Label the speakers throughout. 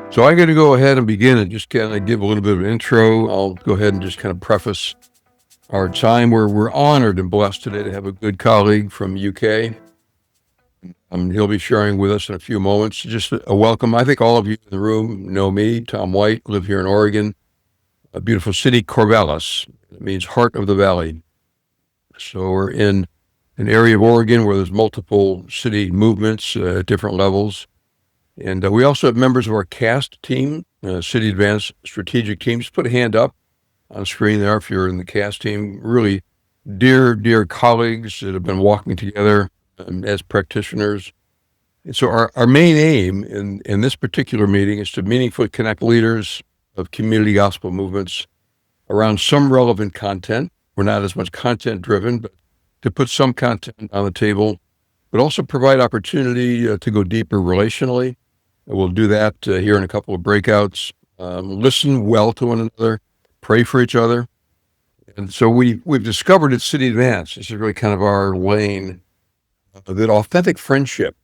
Speaker 1: So I'm going to go ahead and begin and just kind of give a little bit of an intro. I'll go ahead and just kind of preface our time where we're honored and blessed today to have a good colleague from UK. He'll be sharing with us in a few moments. Just a welcome. I think all of you in the room know me, Tom White, live here in Oregon, a beautiful city, Corvallis. It means heart of the valley. So we're in an area of Oregon where there's multiple city movements at different levels. And we also have members of our CAST team, City Advanced Strategic Team. Just put a hand up on the screen there if you're in the CAST team. Really dear colleagues that have been walking together as practitioners. And so our main aim in this particular meeting is to meaningfully connect leaders of community gospel movements around some relevant content. We're not as much content driven, but to put some content on the table, but also provide opportunity to go deeper relationally. We'll do that here in a couple of breakouts. Listen well to one another, pray for each other. And so we've discovered at City Advance, this is really kind of our lane, that authentic friendship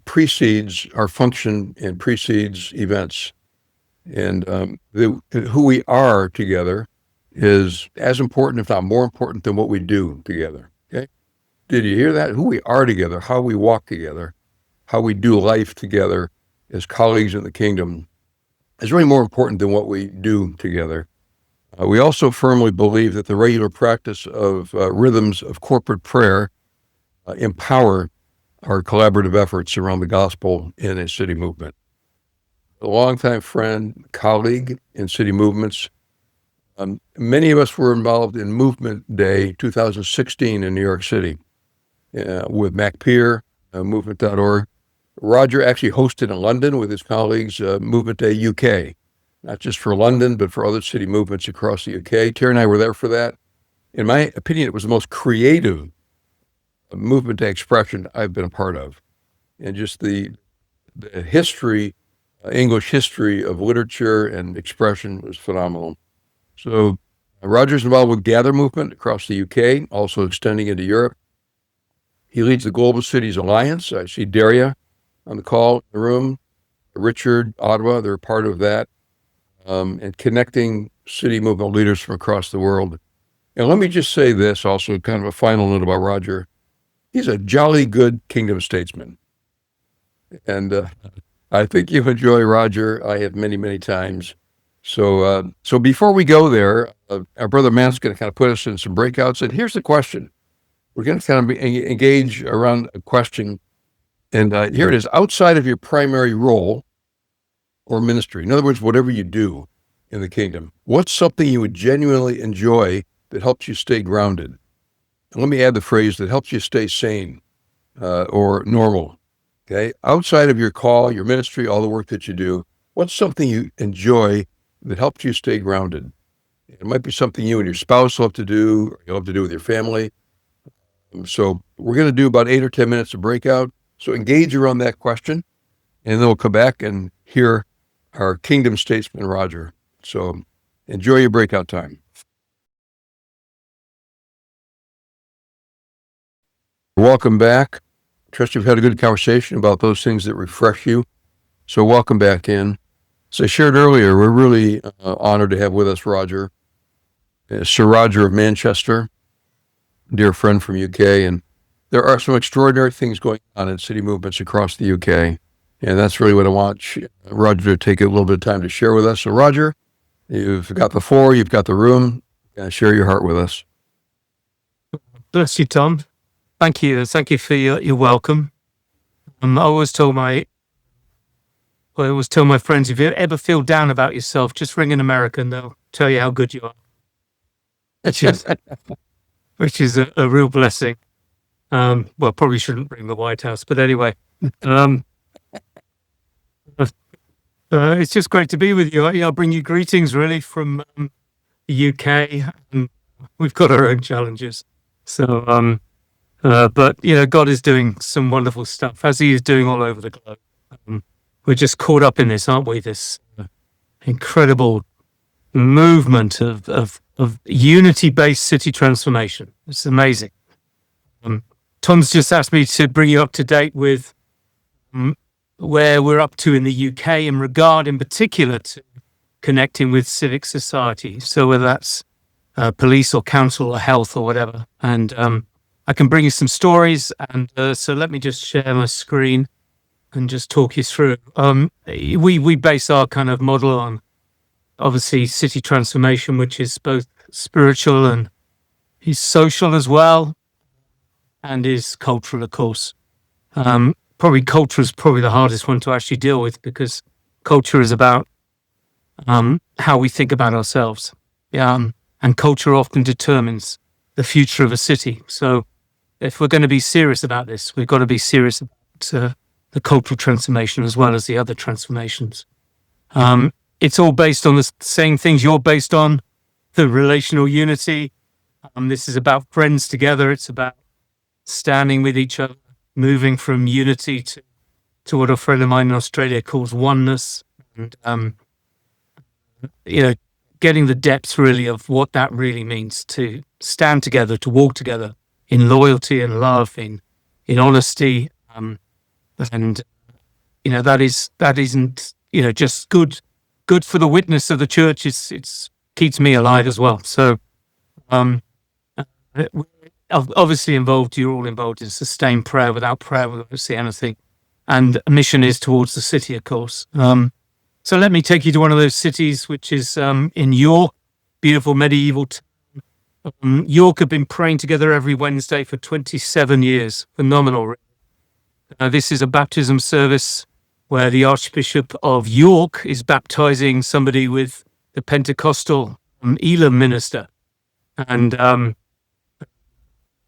Speaker 1: precedes our function and precedes events. And who we are together is as important, if not more important, than what we do together. Okay? Did you hear that? Who we are together, how we walk together, how we do life together as colleagues in the kingdom is really more important than what we do together. We also firmly believe that the regular practice of rhythms of corporate prayer empower our collaborative efforts around the gospel in a city movement. A longtime friend, colleague in city movements. Many of us were involved in Movement Day 2016 in New York City with MacPeer, movement.org. Roger actually hosted in London with his colleagues Movement Day UK, not just for London, but for other city movements across the UK. Terry and I were there for that. In my opinion, it was the most creative Movement Day expression I've been a part of. And just the history, English history of literature and expression was phenomenal. So Roger's involved with Gather Movement across the UK, also extending into Europe. He leads the Global Cities Alliance. I see Daria on the call in the room, Richard, Ottawa, they're part of that, and connecting city movement leaders from across the world. And let me just say this also, kind of a final note about Roger. He's a jolly good kingdom statesman. And I think you enjoy Roger. I have many times. So before we go there, our brother Matt's going to kind of put us in some breakouts. And here's the question. We're going to kind of engage around a question. And here it is, outside of your primary role or ministry, in other words, whatever you do in the kingdom, what's something you would genuinely enjoy that helps you stay grounded? And let me add the phrase that helps you stay sane or normal, okay? Outside of your call, your ministry, all the work that you do, what's something you enjoy that helps you stay grounded? It might be something you and your spouse love to do, or you love to do with your family. So we're going to do about 8 or 10 minutes of breakout. So engage around that question, and then we'll come back and hear our kingdom statesman, Roger. So enjoy your breakout time. Welcome back. Trust you've had a good conversation about those things that refresh you. So welcome back in. As I shared earlier, we're really honored to have with us Roger, Sir Roger of Manchester, dear friend from UK, and there are some extraordinary things going on in city movements across the UK, and that's really what I want Roger to take a little bit of time to share with us. So Roger, you've got the floor, you've got the room, share your heart with us.
Speaker 2: Bless you, Tom. Thank you for your welcome. I always tell my friends, if you ever feel down about yourself, just ring an American, they'll tell you how good you are, which is a real blessing. Well, probably shouldn't ring the White House, but anyway, it's just great to be with you. I'll bring you greetings really from the UK. We've got our own challenges. So, but God is doing some wonderful stuff, as he is doing all over the globe. We're just caught up in this, aren't we? This incredible movement of unity-based city transformation. It's amazing. Tom's just asked me to bring you up to date with where we're up to in the UK in regard, in particular, to connecting with civic society. So whether that's police or council or health or whatever. And I can bring you some stories. And so let me just share my screen and just talk you through. We base our kind of model on, obviously, city transformation, which is both spiritual and is social as well, and is cultural, of course. Probably culture is probably the hardest one to actually deal with, because culture is about how we think about ourselves. And culture often determines the future of a city. So if we're going to be serious about this, we've got to be serious about the cultural transformation as well as the other transformations. It's all based on the same things you're based on, the relational unity. This is about friends together. It's about standing with each other, moving from unity to what a friend of mine in Australia calls oneness. And, getting the depth really of what that really means to stand together, to walk together in loyalty and love, in honesty. And that isn't just good for the witness of the church. It's keeps me alive as well. So obviously you're all involved in sustained prayer. Without prayer, we won't see anything. And a mission is towards the city, of course. So let me take you to one of those cities, which is in York, beautiful medieval town. York have been praying together every Wednesday for 27 years. Phenomenal. This is a baptism service where the Archbishop of York is baptizing somebody with the Pentecostal Elam minister. And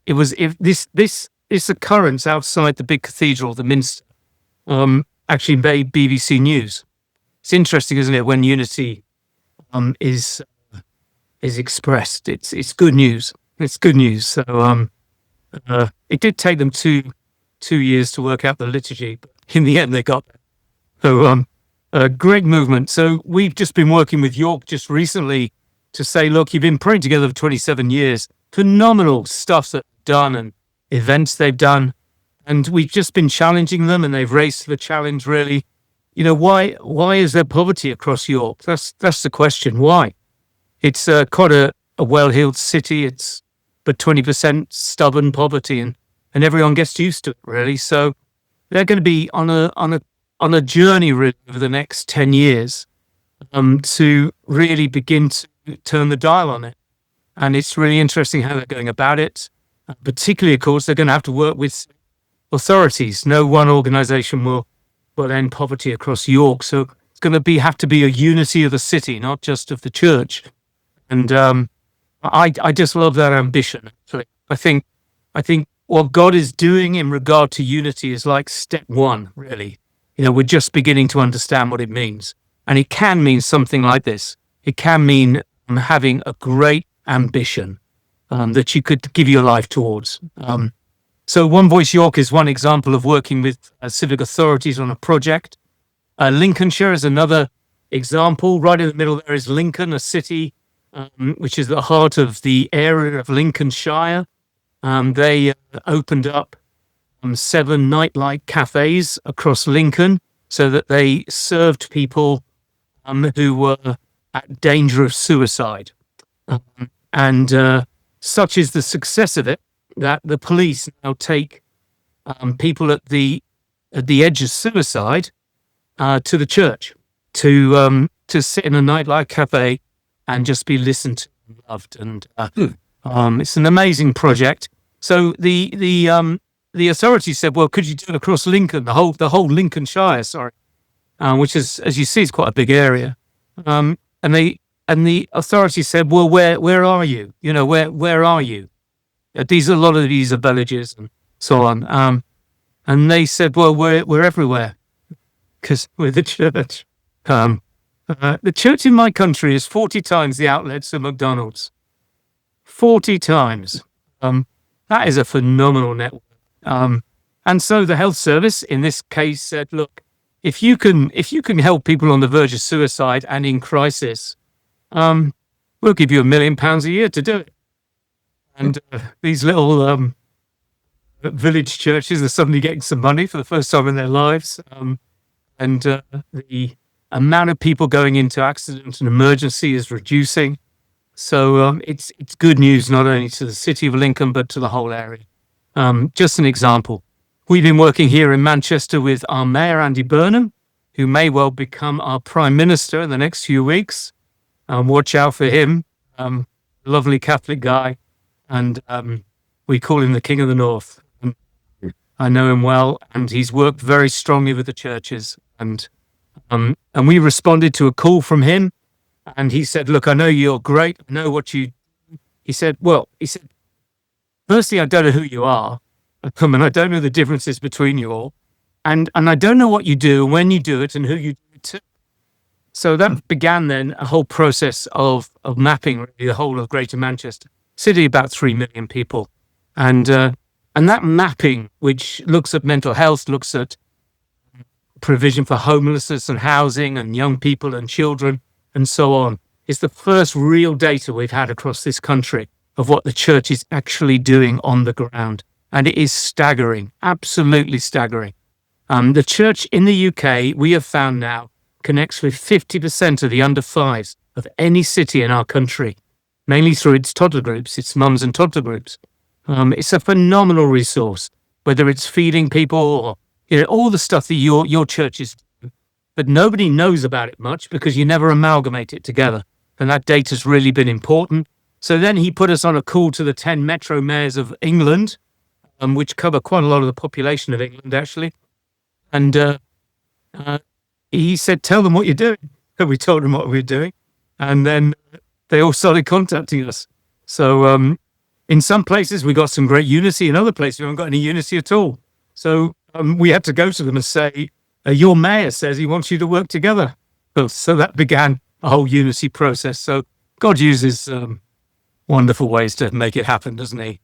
Speaker 2: this occurrence outside the big cathedral, the Minster, actually made BBC News. It's interesting, isn't it, when unity is expressed. It's good news. It's good news. So it did take them two years to work out the liturgy, but in the end they got there. So a great movement. So we've just been working with York just recently to say, look, you've been praying together for 27 years. Phenomenal stuff that they've done and events they've done. And we've just been challenging them, and they've raised the challenge, really. Why is there poverty across York? That's the question. Why? It's quite a well-heeled city. It's but 20% stubborn poverty, and everyone gets used to it, really. So they're going to be on a journey really over the next 10 years to really begin to turn the dial on it. And it's really interesting how they're going about it. Particularly, of course, they're going to have to work with authorities. No one organisation will end poverty across York. So it's going to have to be a unity of the city, not just of the church. And I just love that ambition. Actually, I think what God is doing in regard to unity is like step one, really. We're just beginning to understand what it means. And it can mean something like this. It can mean having a great ambition that you could give your life towards. So One Voice York is one example of working with civic authorities on a project. Lincolnshire is another example. Right in the middle there is Lincoln, a city which is the heart of the area of Lincolnshire. They opened up 7 nightlight cafes across Lincoln so that they served people who were at danger of suicide. And such is the success of it that the police now take people at the edge of suicide to the church to sit in a nightlight cafe and just be listened to and loved. And it's an amazing project. So the authorities said, well, could you do it across Lincoln, the whole Lincolnshire, which is, as you see, is quite a big area. And the authorities said, well, where are you? Where are you? A lot of these are villages and so on. And they said, well, we're everywhere because we're the church. The church in my country is 40 times the outlets of McDonald's. 40 times. That is a phenomenal network. And so the health service in this case said, look, if you can help people on the verge of suicide and in crisis, we'll give you £1 million a year to do it. And these little village churches are suddenly getting some money for the first time in their lives. and the amount of people going into accident and emergency is reducing. So it's good news not only to the city of Lincoln but to the whole area. Just an example, we've been working here in Manchester with our Mayor Andy Burnham, who may well become our Prime Minister in the next few weeks. Watch out for him. Lovely Catholic guy, and we call him the King of the North. I know him well, and he's worked very strongly with the churches. And we responded to a call from him, and he said, "Look, I know you're great. I know what you." He said, "Firstly, I don't know who you are, and I don't know the differences between you all, and I don't know what you do, when you do it, and who you do it to." So that began then a whole process of mapping really the whole of Greater Manchester City, about 3 million people, and that mapping, which looks at mental health, looks at provision for homelessness and housing and young people and children and so on, is the first real data we've had across this country of what the church is actually doing on the ground, and it is staggering, absolutely staggering. The church in the UK, we have found now, connects with 50% of the under fives of any city in our country, mainly through its toddler groups, its mums and toddler groups. It's a phenomenal resource, whether it's feeding people or all the stuff that your church is doing. But nobody knows about it much because you never amalgamate it together. And that data's really been important. So then he put us on a call to the 10 metro mayors of England, which cover quite a lot of the population of England, actually. And he said, "Tell them what you're doing." And we told them what we were doing. And then they all started contacting us. So in some places, we got some great unity. In other places, we haven't got any unity at all. So we had to go to them and say, "Your mayor says he wants you to work together." So that began a whole unity process. So God uses wonderful ways to make it happen, doesn't he?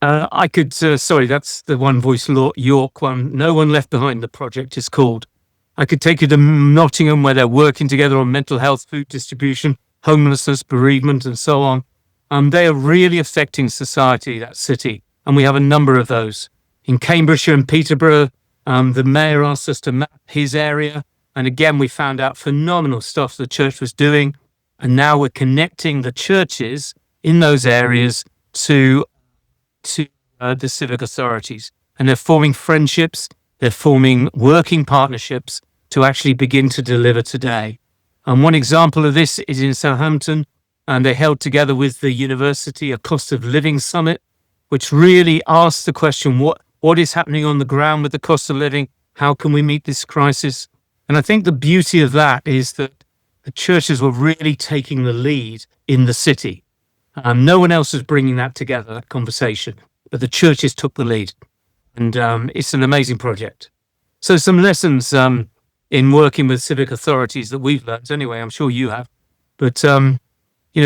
Speaker 2: I could, that's the One Voice York one. No One Left Behind, the project is called. I could take you to Nottingham, where they're working together on mental health, food distribution, homelessness, bereavement, and so on. They are really affecting society, that city, and we have a number of those. In Cambridgeshire and Peterborough, the mayor asked us to map his area, and again, we found out phenomenal stuff the church was doing, and now we're connecting the churches in those areas to the civic authorities, and they're forming friendships, they're forming working partnerships to actually begin to deliver today. And one example of this is in Southampton, and they held together with the university a cost of living summit, which really asked the question, what is happening on the ground with the cost of living? How can we meet this crisis? And I think the beauty of that is that the churches were really taking the lead in the city. No one else was bringing that together, that conversation, but the churches took the lead. And it's an amazing project. So some lessons in working with civic authorities that we've learned, anyway, I'm sure you have. But,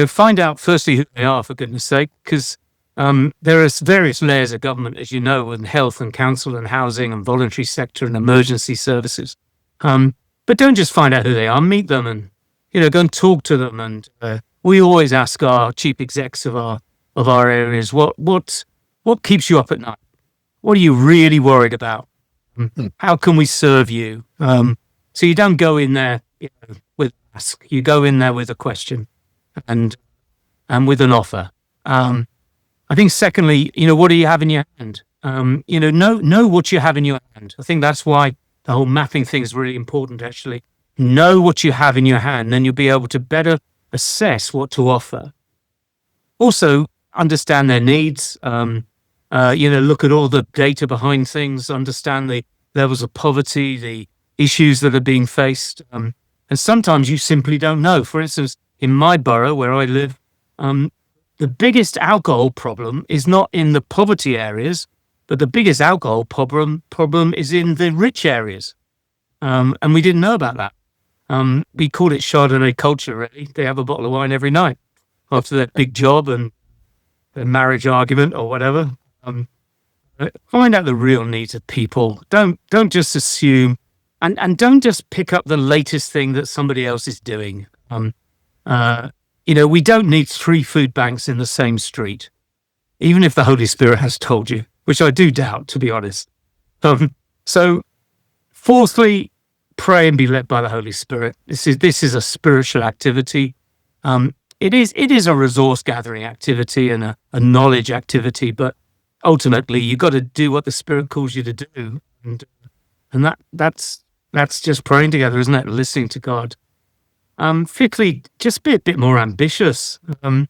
Speaker 2: find out firstly who they are, for goodness sake, because there are various layers of government, as you know, and health and council and housing and voluntary sector and emergency services. But don't just find out who they are, meet them and, go and talk to them. And we always ask our chief execs of our areas, what keeps you up at night? What are you really worried about? How can we serve you? So you don't go in there with ask. You go in there with a question and with an offer. I think secondly, what do you have in your hand? Know what you have in your hand. I think that's why the whole mapping thing is really important, actually. Know what you have in your hand, then you'll be able to better assess what to offer. Also, understand their needs. Look at all the data behind things, understand the levels of poverty, the issues that are being faced. And sometimes you simply don't know. For instance, in my borough where I live, the biggest alcohol problem is not in the poverty areas, but the biggest alcohol problem is in the rich areas. And we didn't know about that. We called it Chardonnay culture, really. They have a bottle of wine every night after their big job and their marriage argument or whatever. Find out the real needs of people. Don't just assume, and don't just pick up the latest thing that somebody else is doing. We don't need 3 food banks in the same street, even if the Holy Spirit has told you, which I do doubt, to be honest. So Fourthly, pray and be led by the Holy Spirit. This is a spiritual activity. It is a resource gathering activity and a knowledge activity, but ultimately you got to do what the Spirit calls you to do, and that's just praying together, isn't it? Listening to God. Fifthly, just be a bit more ambitious. The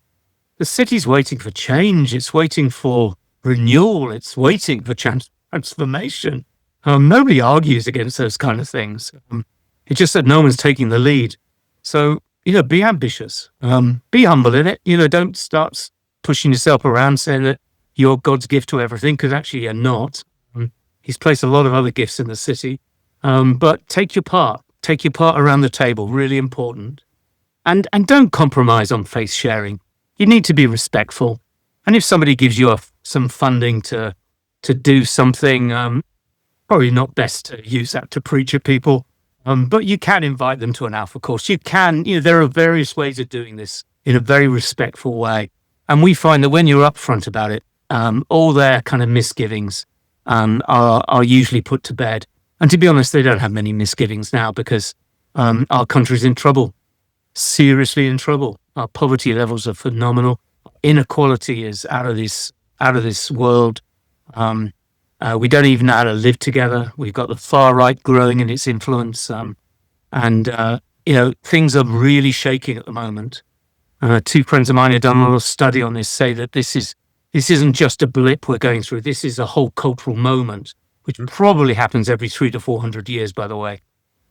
Speaker 2: city's waiting for change. It's waiting for renewal. It's waiting for transformation. Nobody argues against those kind of things. It's just that no one's taking the lead. So, be ambitious. Be humble in it. Don't start pushing yourself around saying that you're God's gift to everything, because actually you're not. He's placed a lot of other gifts in the city. But take your part. Take your part around the table. Really important. And don't compromise on faith sharing. You need to be respectful. And if somebody gives you some funding to do something, probably not best to use that to preach at people. But you can invite them to an Alpha course. You can, there are various ways of doing this in a very respectful way. And we find that when you're upfront about it, all their kind of misgivings are usually put to bed. And to be honest, they don't have many misgivings now, because our country's in trouble, seriously in trouble. Our poverty levels are phenomenal. Inequality is out of this world. We don't even know how to live together. We've got the far right growing in its influence, and things are really shaking at the moment. Two friends of mine have done a little study on this, say that this isn't just a blip we're going through. This is a whole cultural moment, which probably happens every 300 to 400 years, by the way.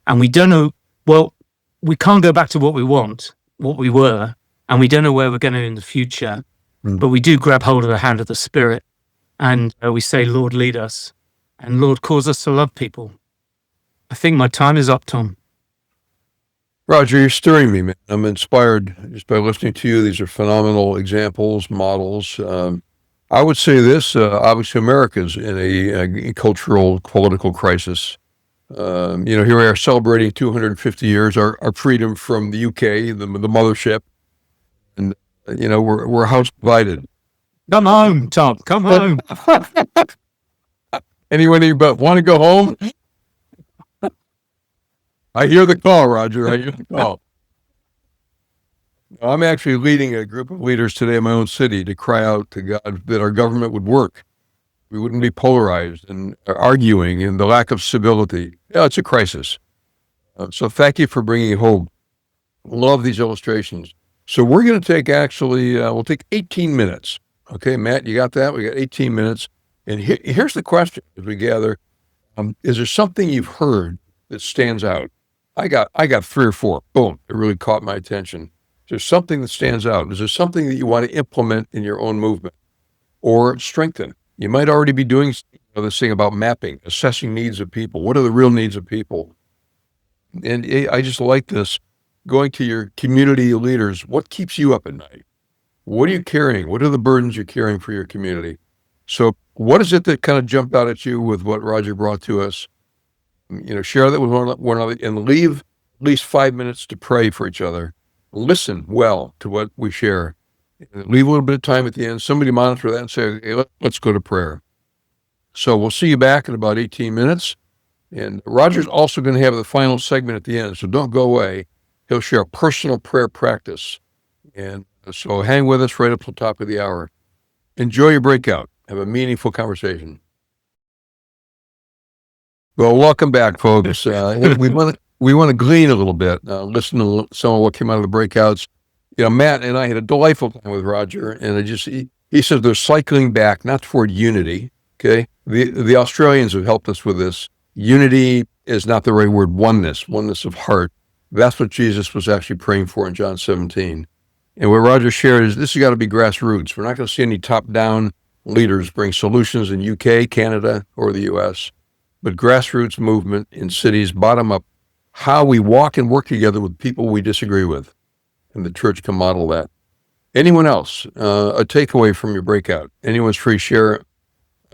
Speaker 2: And we don't know. Well, we can't go back to what we were, and we don't know where we're going to in the future. But we do grab hold of the hand of the Spirit. And we say, Lord, lead us. And Lord, cause us to love people. I think my time is up, Tom.
Speaker 1: Roger, you're stirring me, man. I'm inspired just by listening to you. These are phenomenal examples, models. I would say this, obviously America's in a cultural, political crisis. Here we are celebrating 250 years, our freedom from the UK, the mothership. And, we're house divided.
Speaker 2: Come home, Tom. Come home.
Speaker 1: Anybody but want to go home? I hear the call, Roger. I hear the call. I'm actually leading a group of leaders today in my own city to cry out to God that our government would work. We wouldn't be polarized and arguing, and the lack of civility. Yeah, it's a crisis. So thank you for bringing hope. Love these illustrations. So we're going to take we'll take 18 minutes. Okay, Matt, you got that? We got 18 minutes. And here's the question as we gather. Is there something you've heard that stands out? I got 3 or 4. Boom. It really caught my attention. Is there something that stands out? Is there something that you want to implement in your own movement or strengthen? You might already be doing this thing about mapping, assessing needs of people. What are the real needs of people? And I just like this. Going to your community leaders, what keeps you up at night? What are you carrying? What are the burdens you're carrying for your community? So what is it that kind of jumped out at you with what Roger brought to us? Share that with one another, and leave at least 5 minutes to pray for each other. Listen well to what we share. Leave a little bit of time at the end. Somebody monitor that and say, hey, let's go to prayer. So we'll see you back in about 18 minutes. And Roger's also going to have the final segment at the end, so don't go away. He'll share a personal prayer practice. And so hang with us right up to the top of the hour. Enjoy your breakout. Have a meaningful conversation. Well, welcome back, folks. We want to glean a little bit, listen to some of what came out of the breakouts. Matt and I had a delightful time with Roger, and he says they're cycling back, not toward unity. Okay, the Australians have helped us with this. Unity is not the right word. Oneness of heart. That's what Jesus was actually praying for in John 17. And what Roger shared is this has got to be grassroots. We're not going to see any top-down leaders bring solutions in UK, Canada, or the US, but grassroots movement in cities, bottom up, how we walk and work together with people we disagree with. And the church can model that. Anyone else, a takeaway from your breakout? Anyone's free share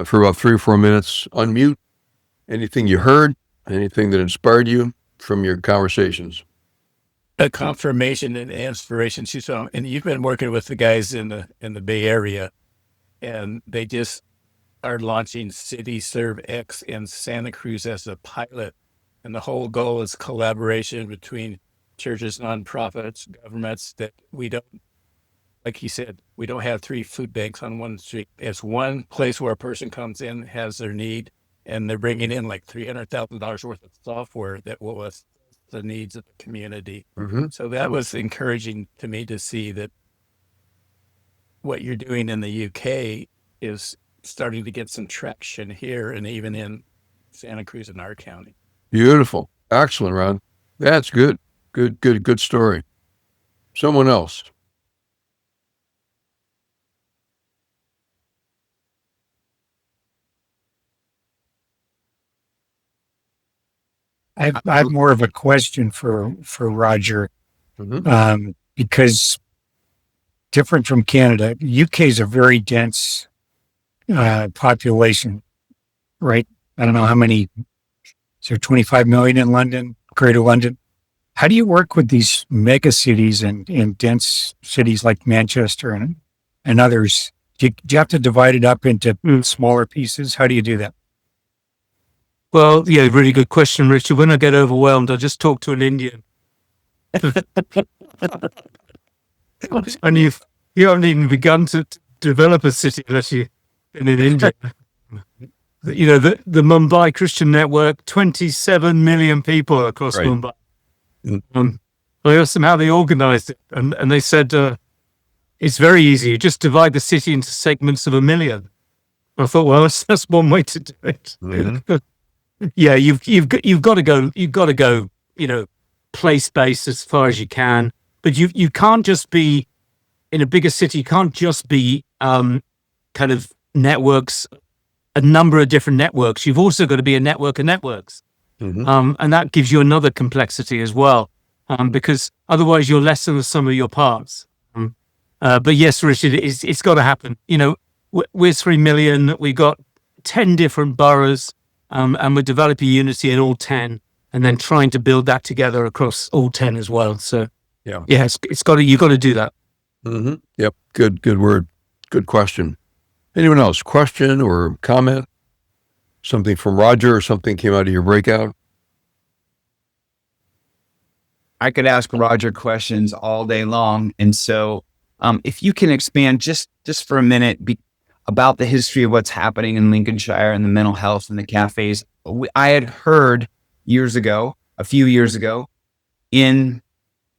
Speaker 1: for about 3 or 4 minutes. Unmute. Anything you heard, anything that inspired you from your conversations?
Speaker 3: A confirmation and inspiration. And you've been working with the guys in the Bay Area, and they just are launching City Serve X in Santa Cruz as a pilot And the whole goal is collaboration between churches, nonprofits, governments, that we don't, like he said, we don't have 3 food banks on one street. It's one place where a person comes in, has their need, and they're bringing in like $300,000 worth of software that will assess the needs of the community.
Speaker 1: Mm-hmm.
Speaker 3: So that was encouraging to me to see that what you're doing in the UK is starting to get some traction here and even in Santa Cruz and our county.
Speaker 1: Beautiful. Excellent, Ron. That's good. Good story. Someone else.
Speaker 4: I have more of a question for Roger,
Speaker 1: Mm-hmm.
Speaker 4: because different from Canada, UK is a very dense population, right? I don't know how many. Is there 25 million in London, Greater London? How do you work with these mega cities and dense cities like Manchester and others? Do you have to divide it up into smaller pieces? How do you do that?
Speaker 2: Well, yeah, really good question, Richard. When I get overwhelmed, I just talk to an Indian. And you haven't even begun to develop a city unless you've been in India. You know, the Mumbai Christian Network, 27 million people across
Speaker 1: Right.
Speaker 2: Mumbai.
Speaker 1: Mm.
Speaker 2: I asked them how they organized it, and they said, it's very easy. You just divide the city into segments of 1 million. I thought, well, that's one way to do it.
Speaker 1: Mhm.
Speaker 2: Yeah, you've got to go, you know, place-based as far as you can, but you can't just be in a bigger city. You can't just be kind of networks, a number of different networks. You've also got to be a network of networks,
Speaker 1: Mhm.
Speaker 2: and that gives you another complexity as well, because otherwise you're less than the sum of your parts. But yes, Richard, it's got to happen. You know, we're 3 million. We've got 10 different boroughs. And we're developing unity in all 10 and then trying to build that together across all 10 as well. So
Speaker 1: Yeah.
Speaker 2: you've got to do that.
Speaker 1: Mm-hmm. Yep. Good word. Good question. Anyone else? Question or comment? Something from Roger or something came out of your breakout?
Speaker 5: I could ask Roger questions all day long. And so if you can expand just for a minute about the history of what's happening in Lincolnshire and the mental health and the cafes. I had heard a few years ago in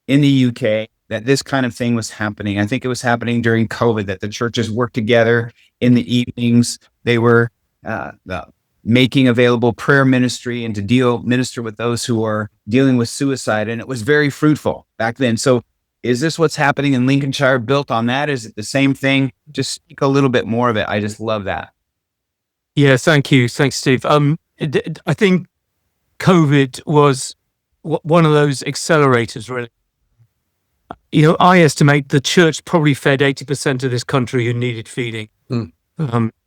Speaker 5: the UK that this kind of thing was happening. I think it was happening during COVID, that the churches worked together in the evenings. They were making available prayer ministry and to minister with those who are dealing with suicide. And it was very fruitful back then. So is this what's happening in Lincolnshire built on that? Is it the same thing? Just speak a little bit more of it. I just love that.
Speaker 2: Yeah, thank you. Thanks, Steve. I think COVID was one of those accelerators, really. You know, I estimate the church probably fed 80% of this country who needed feeding.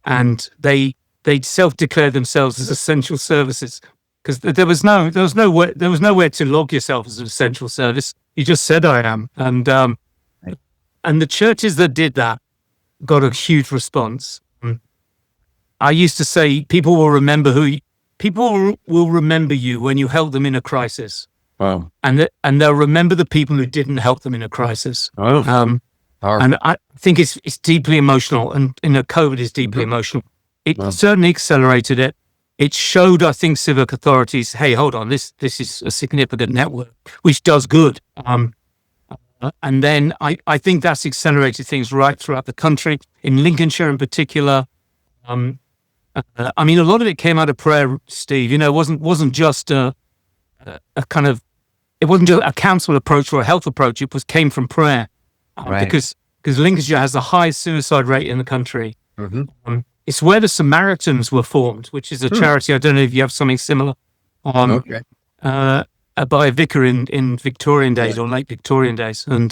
Speaker 2: And they self-declared themselves as essential services because there was nowhere to log yourself as an essential service. You just said I am, and the churches that did that got a huge response. I used to say people will remember you when you help them in a crisis.
Speaker 1: Wow.
Speaker 2: And they'll remember the people who didn't help them in a crisis.
Speaker 1: Oh,
Speaker 2: And I think it's deeply emotional, and COVID is deeply emotional. It certainly accelerated it. It showed, I think, civic authorities, hey, hold on, this is a significant network, which does good. And then I think that's accelerated things right throughout the country, in Lincolnshire in particular. I mean, a lot of it came out of prayer, Steve. You know, it wasn't just a kind of, it wasn't just a council approach or a health approach. It came from prayer,
Speaker 5: Right.
Speaker 2: because Lincolnshire has the highest suicide rate in the country.
Speaker 1: Mm-hmm.
Speaker 2: It's where the Samaritans were formed, which is a charity. I don't know if you have something similar.
Speaker 1: Okay.
Speaker 2: By a vicar in Victorian days or late Victorian days. And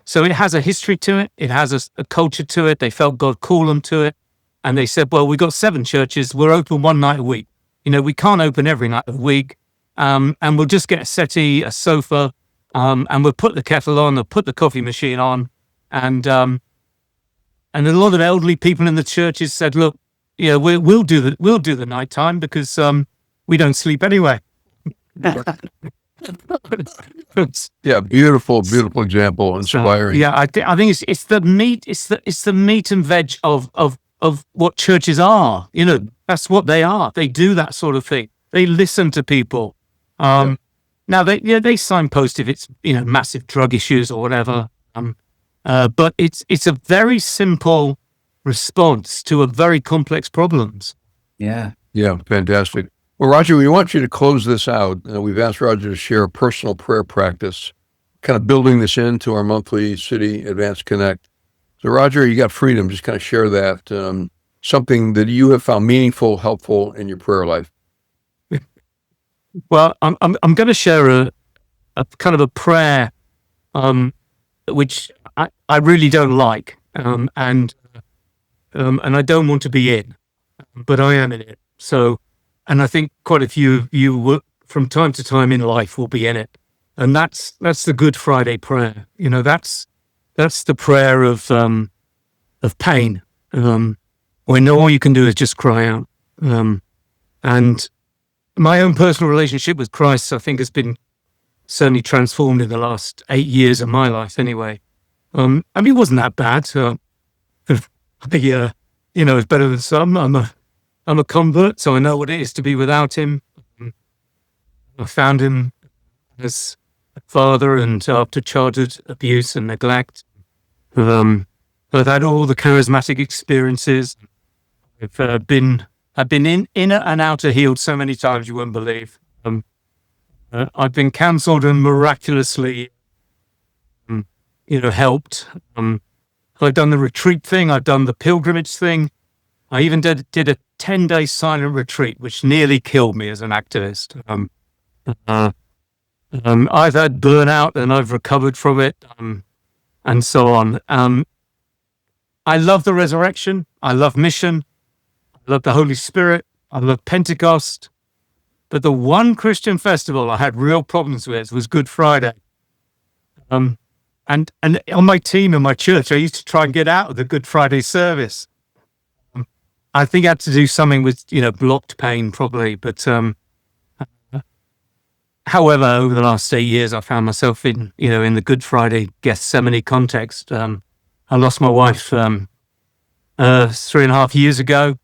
Speaker 2: so it has a history to it. It has a culture to it. They felt God call them to it. And they said, well, we've got 7 churches. We're open one night a week. You know, we can't open every night of the week. And we'll just get a settee, a sofa, and we'll put the kettle on, or put the coffee machine on. And a lot of elderly people in the churches said, look, yeah, we'll do the nighttime because we don't sleep anyway.
Speaker 1: Yeah, beautiful, beautiful example, inspiring.
Speaker 2: Yeah, I think it's the meat. It's the meat and veg of what churches are. You know, that's what they are. They do that sort of thing. They listen to people. Now they signpost if it's massive drug issues or whatever. But it's a very simple response to a very complex problems.
Speaker 5: Yeah.
Speaker 1: Yeah, fantastic. Well, Roger, we want you to close this out. We've asked Roger to share a personal prayer practice, kind of building this into our monthly City Advanced Connect. So, Roger, you got freedom. Just kind of share that, something that you have found meaningful, helpful in your prayer life.
Speaker 2: Well, I'm going to share a kind of a prayer, which I really don't like, and I don't want to be in, but I am in it. So, and I think quite a few of you from time to time in life will be in it, and that's the Good Friday prayer. You know, that's the prayer of pain, when all you can do is just cry out. And my own personal relationship with Christ, I think, has been certainly transformed in the last 8 years of my life. Anyway, I mean, it wasn't that bad. It's better than some. I'm a convert, so I know what it is to be without him. I found him as a father, and after childhood abuse and neglect, I've had all the charismatic experiences. I've been inner and outer healed so many times you wouldn't believe. I've been cancelled and miraculously, helped. I've done the retreat thing. I've done the pilgrimage thing. I even did a 10-day silent retreat, which nearly killed me as an activist. I've had burnout and I've recovered from it, and so on. I love the resurrection. I love mission. I love the Holy Spirit. I love Pentecost. But the one Christian festival I had real problems with was Good Friday. And on my team in my church, I used to try and get out of the Good Friday service. I think I had to do something with, blocked pain probably. But however, over the last 8 years, I found myself in the Good Friday Gethsemane context. I lost my wife 3.5 years ago,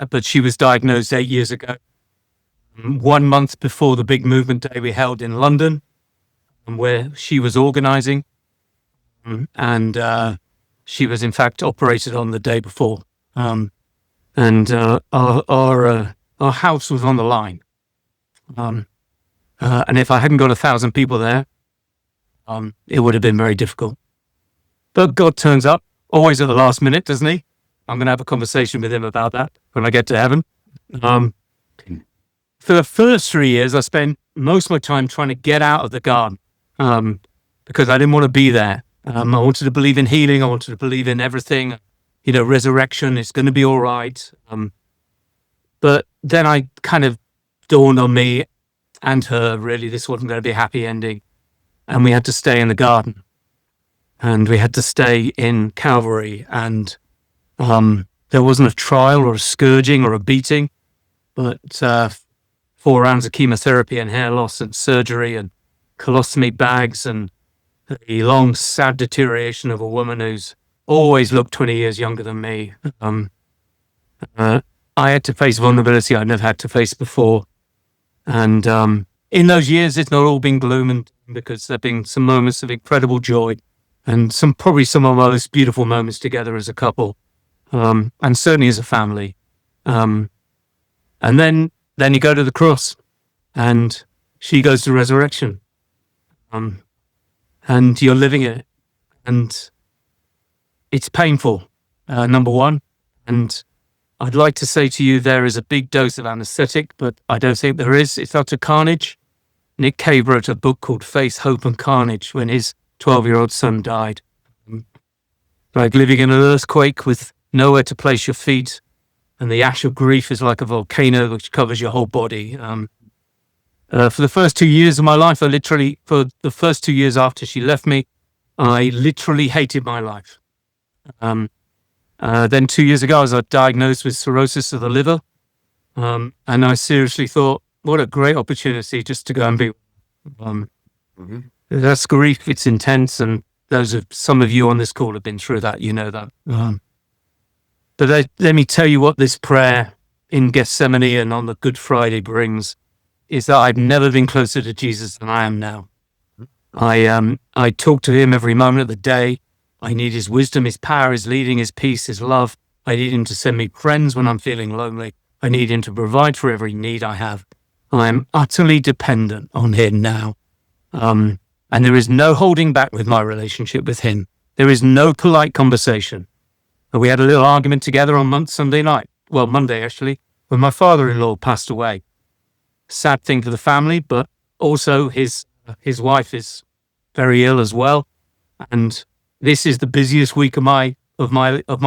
Speaker 2: but she was diagnosed 8 years ago. 1 month before the big movement day we held in London, where she was organizing. And she was in fact operated on the day before. And our house was on the line. And if I hadn't got 1,000 people there, it would have been very difficult. But God turns up, always at the last minute, doesn't he? I'm going to have a conversation with him about that when I get to heaven. For the first 3 years, I spent most of my time trying to get out of the garden, because I didn't want to be there. I wanted to believe in healing. I wanted to believe in everything. Resurrection, it's going to be all right. But then I kind of dawned on me and her, really, this wasn't going to be a happy ending. And we had to stay in the garden. And we had to stay in Calvary. And there wasn't a trial or a scourging or a beating, but 4 rounds of chemotherapy and hair loss and surgery and colostomy bags and the long, sad deterioration of a woman who's always looked 20 years younger than me. I had to face vulnerability I'd never had to face before. And in those years, it's not all been gloom and doom, because there have been some moments of incredible joy and probably some of our most beautiful moments together as a couple, and certainly as a family. And then you go to the cross, and she goes to resurrection. And you're living it, and it's painful, number one. And I'd like to say to you, there is a big dose of anesthetic, but I don't think there is. It's utter carnage. Nick Cave wrote a book called Faith, Hope and Carnage when his 12-year-old son died. Like living in an earthquake with nowhere to place your feet, and the ash of grief is like a volcano which covers your whole body. For the first 2 years of my life, for the first 2 years after she left me, I literally hated my life. Then 2 years ago, I was diagnosed with cirrhosis of the liver. And I seriously thought, what a great opportunity just to go and be.
Speaker 1: Mhm.
Speaker 2: That's grief. It's intense, and some of you on this call have been through that. You know that. But let me tell you what this prayer in Gethsemane and on the Good Friday brings is that I've never been closer to Jesus than I am now. I talk to him every moment of the day. I need his wisdom, his power, his leading, his peace, his love. I need him to send me friends when I'm feeling lonely. I need him to provide for every need I have. I am utterly dependent on him now. And there is no holding back with my relationship with him. There is no polite conversation. We had a little argument together on Sunday night. Well, Monday, actually, when my father-in-law passed away. Sad thing for the family, but also his wife is very ill as well. And this is the busiest week of my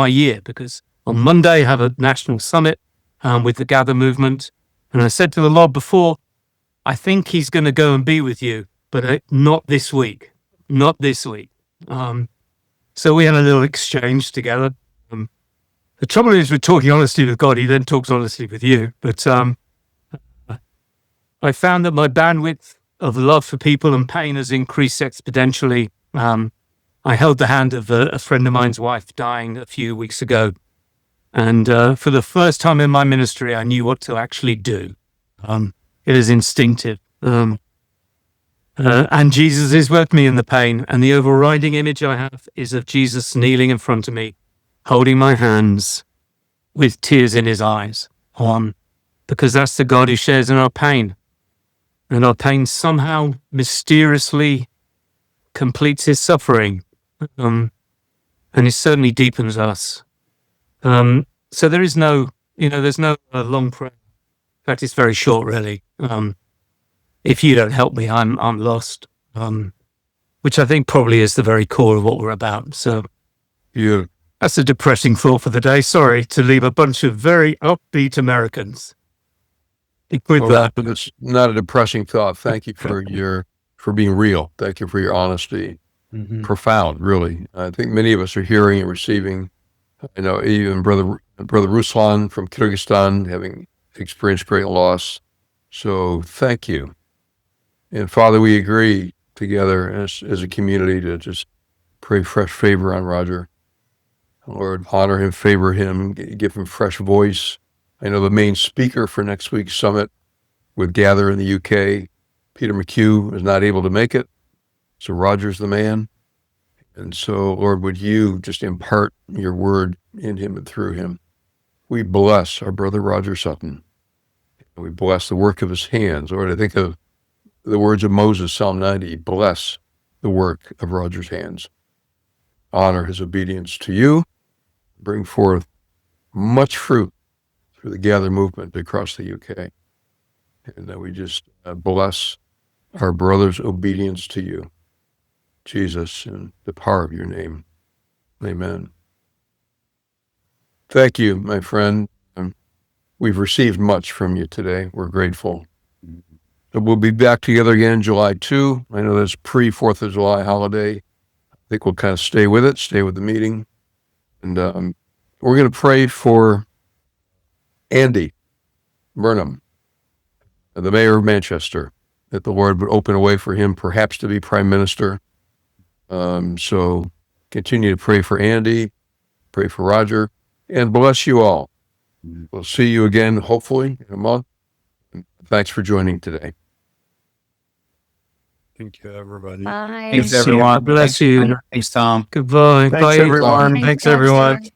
Speaker 2: year, because on Monday I have a national summit with the Gather movement. And I said to the Lord before, I think he's going to go and be with you, but not this week. Not this week. So we had a little exchange together. The trouble is with talking honestly with God, he then talks honestly with you. But I found that my bandwidth of love for people and pain has increased exponentially. I held the hand of a friend of mine's wife dying a few weeks ago. And for the first time in my ministry, I knew what to actually do. It is instinctive. And Jesus is with me in the pain. And the overriding image I have is of Jesus kneeling in front of me, holding my hands with tears in his eyes. Because that's the God who shares in our pain. And our pain somehow mysteriously completes his suffering. And it certainly deepens us. So there is there's no long prayer. In fact, it's very short, really. If you don't help me, I'm lost. Which I think probably is the very core of what we're about. So
Speaker 1: Yeah.
Speaker 2: that's a depressing thought for the day. Sorry to leave a bunch of very upbeat Americans. With that.
Speaker 1: But it's not a depressing thought. Thank you for being real. Thank you for your honesty.
Speaker 5: Mhm.
Speaker 1: Profound, really. I think many of us are hearing and receiving. I know even Brother Ruslan from Kyrgyzstan having experienced great loss. So thank you. And Father, we agree together as a community to just pray fresh favor on Roger. Lord, honor him, favor him, give him fresh voice. I know the main speaker for next week's summit with Gather in the UK, Peter McHugh, is not able to make it. So Roger's the man. And so, Lord, would you just impart your word in him and through him? We bless our brother Roger Sutton. We bless the work of his hands. Lord, I think of the words of Moses, Psalm 90, bless the work of Roger's hands. Honor his obedience to you. Bring forth much fruit through the Gather movement across the UK. And that we just bless our brother's obedience to you, Jesus, in the power of your name. Amen. Thank you, my friend. We've received much from you today. We're grateful. We'll be back together again July 2. I know that's pre-4th of July holiday. I think we'll kind of stay with the meeting. And we're going to pray for Andy Burnham, the mayor of Manchester, that the Lord would open a way for him perhaps to be prime minister. So continue to pray for Andy, pray for Roger, and bless you all. We'll see you again, hopefully, in a month. Thanks for joining today.
Speaker 6: Thank you, everybody.
Speaker 7: Bye.
Speaker 5: Thanks, everyone.
Speaker 2: Bless you.
Speaker 5: Thanks, Tom.
Speaker 2: Goodbye.
Speaker 4: Thanks,
Speaker 2: Bye,
Speaker 4: everyone.
Speaker 7: Thanks,
Speaker 2: Thanks, everyone.
Speaker 7: Dexter.